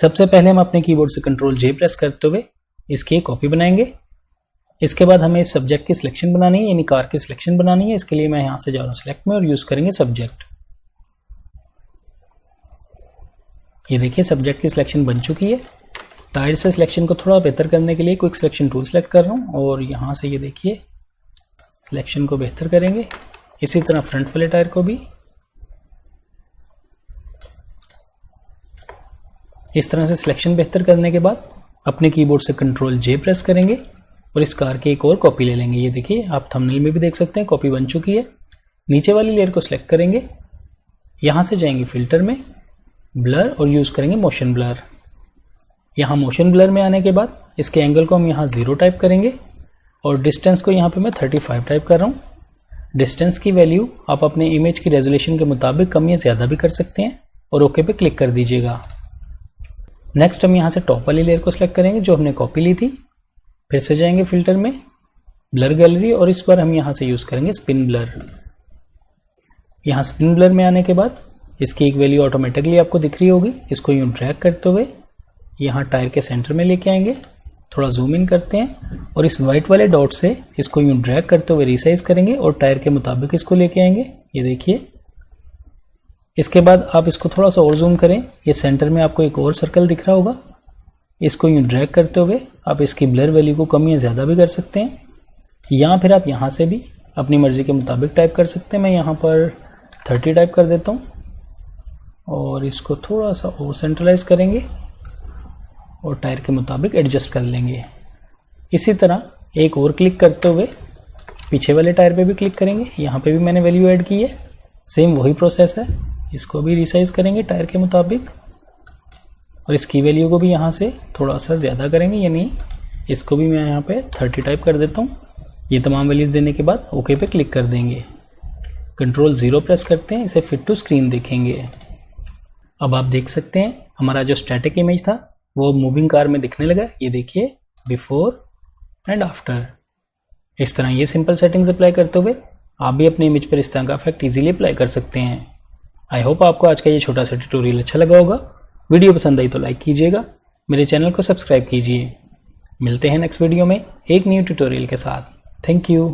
सबसे पहले हम अपने कीबोर्ड से कंट्रोल जे प्रेस करते हुए इसकी एक कॉपी बनाएंगे। इसके बाद हमें इस सब्जेक्ट की सिलेक्शन बनानी है, यानी कार की सिलेक्शन बनानी है। इसके लिए मैं यहाँ से जा रहा हूँ सिलेक्ट में और यूज़ करेंगे सब्जेक्ट। ये देखिए सब्जेक्ट की सिलेक्शन बन चुकी है। टायर से सिलेक्शन को थोड़ा बेहतर करने के लिए क्विक सिलेक्शन टूल सेलेक्ट कर रहा हूँ और यहाँ से ये देखिए सिलेक्शन को बेहतर करेंगे। इसी तरह फ्रंट वाले टायर को भी इस तरह से सिलेक्शन बेहतर करने के बाद अपने कीबोर्ड से कंट्रोल जे प्रेस करेंगे और इस कार की एक और कॉपी ले लेंगे। ये देखिए आप थंबनेल में भी देख सकते हैं कॉपी बन चुकी है। नीचे वाली लेयर को सिलेक्ट करेंगे, यहाँ से जाएंगे फिल्टर में, ब्लर और यूज़ करेंगे मोशन ब्लर। यहाँ मोशन ब्लर में आने के बाद इसके एंगल को हम यहाँ 0 टाइप करेंगे और डिस्टेंस को यहाँ पे मैं 35 टाइप कर रहा हूँ। डिस्टेंस की वैल्यू आप अपने इमेज की रेजोल्यूशन के मुताबिक कम या ज़्यादा भी कर सकते हैं और ओके पे क्लिक कर दीजिएगा। नेक्स्ट हम यहाँ से टॉप वाली लेयर को सिलेक्ट करेंगे जो हमने कॉपी ली थी। फिर से जाएंगे फिल्टर में, ब्लर गैलरी और इस बार हम यहाँ से यूज़ करेंगे स्पिन ब्लर। यहाँ स्पिन ब्लर में आने के बाद इसकी एक वैल्यू ऑटोमेटिकली आपको दिख रही होगी। इसको यूँ ड्रैग करते हुए यहाँ टायर के सेंटर में लेके आएंगे, थोड़ा जूम इन करते हैं और इस वाइट वाले डॉट से इसको यूँ ड्रैग करते हुए रिसाइज करेंगे और टायर के मुताबिक इसको लेके आएंगे। ये देखिए। इसके बाद आप इसको थोड़ा सा और जूम करें, ये सेंटर में आपको एक और सर्कल दिख रहा होगा। इसको यूँ ड्रैग करते हुए आप इसकी ब्लर वैल्यू को कम या ज़्यादा भी कर सकते हैं, या फिर आप यहाँ से भी अपनी मर्ज़ी के मुताबिक टाइप कर सकते हैं। मैं यहाँ पर 30 टाइप कर देता हूँ और इसको थोड़ा सा और सेंट्रलाइज करेंगे और टायर के मुताबिक एडजस्ट कर लेंगे। इसी तरह एक और क्लिक करते हुए पीछे वाले टायर पे भी क्लिक करेंगे। यहाँ पे भी मैंने वैल्यू ऐड की है, सेम वही प्रोसेस है। इसको भी रिसाइज करेंगे टायर के मुताबिक और इसकी वैल्यू को भी यहाँ से थोड़ा सा ज़्यादा करेंगे, यानी इसको भी मैं यहाँ पे 30 टाइप कर देता हूँ। ये तमाम वैल्यूज़ देने के बाद ओके पे क्लिक कर देंगे। कंट्रोल 0 प्रेस करते हैं, इसे फिट टू स्क्रीन देखेंगे। अब आप देख सकते हैं हमारा जो स्टैटिक इमेज था वो मूविंग कार में दिखने लगा। ये देखिए बिफोर एंड आफ्टर। इस तरह ये सिंपल सेटिंग्स अप्लाई करते हुए आप भी अपने इमेज पर इस तरह का इफेक्ट इजीली अप्लाई कर सकते हैं। आई होप आपको आज का ये छोटा सा ट्यूटोरियल अच्छा लगा होगा। वीडियो पसंद आई तो लाइक कीजिएगा, मेरे चैनल को सब्सक्राइब कीजिए। मिलते हैं नेक्स्ट वीडियो में एक न्यू ट्यूटोरियल के साथ। Thank you.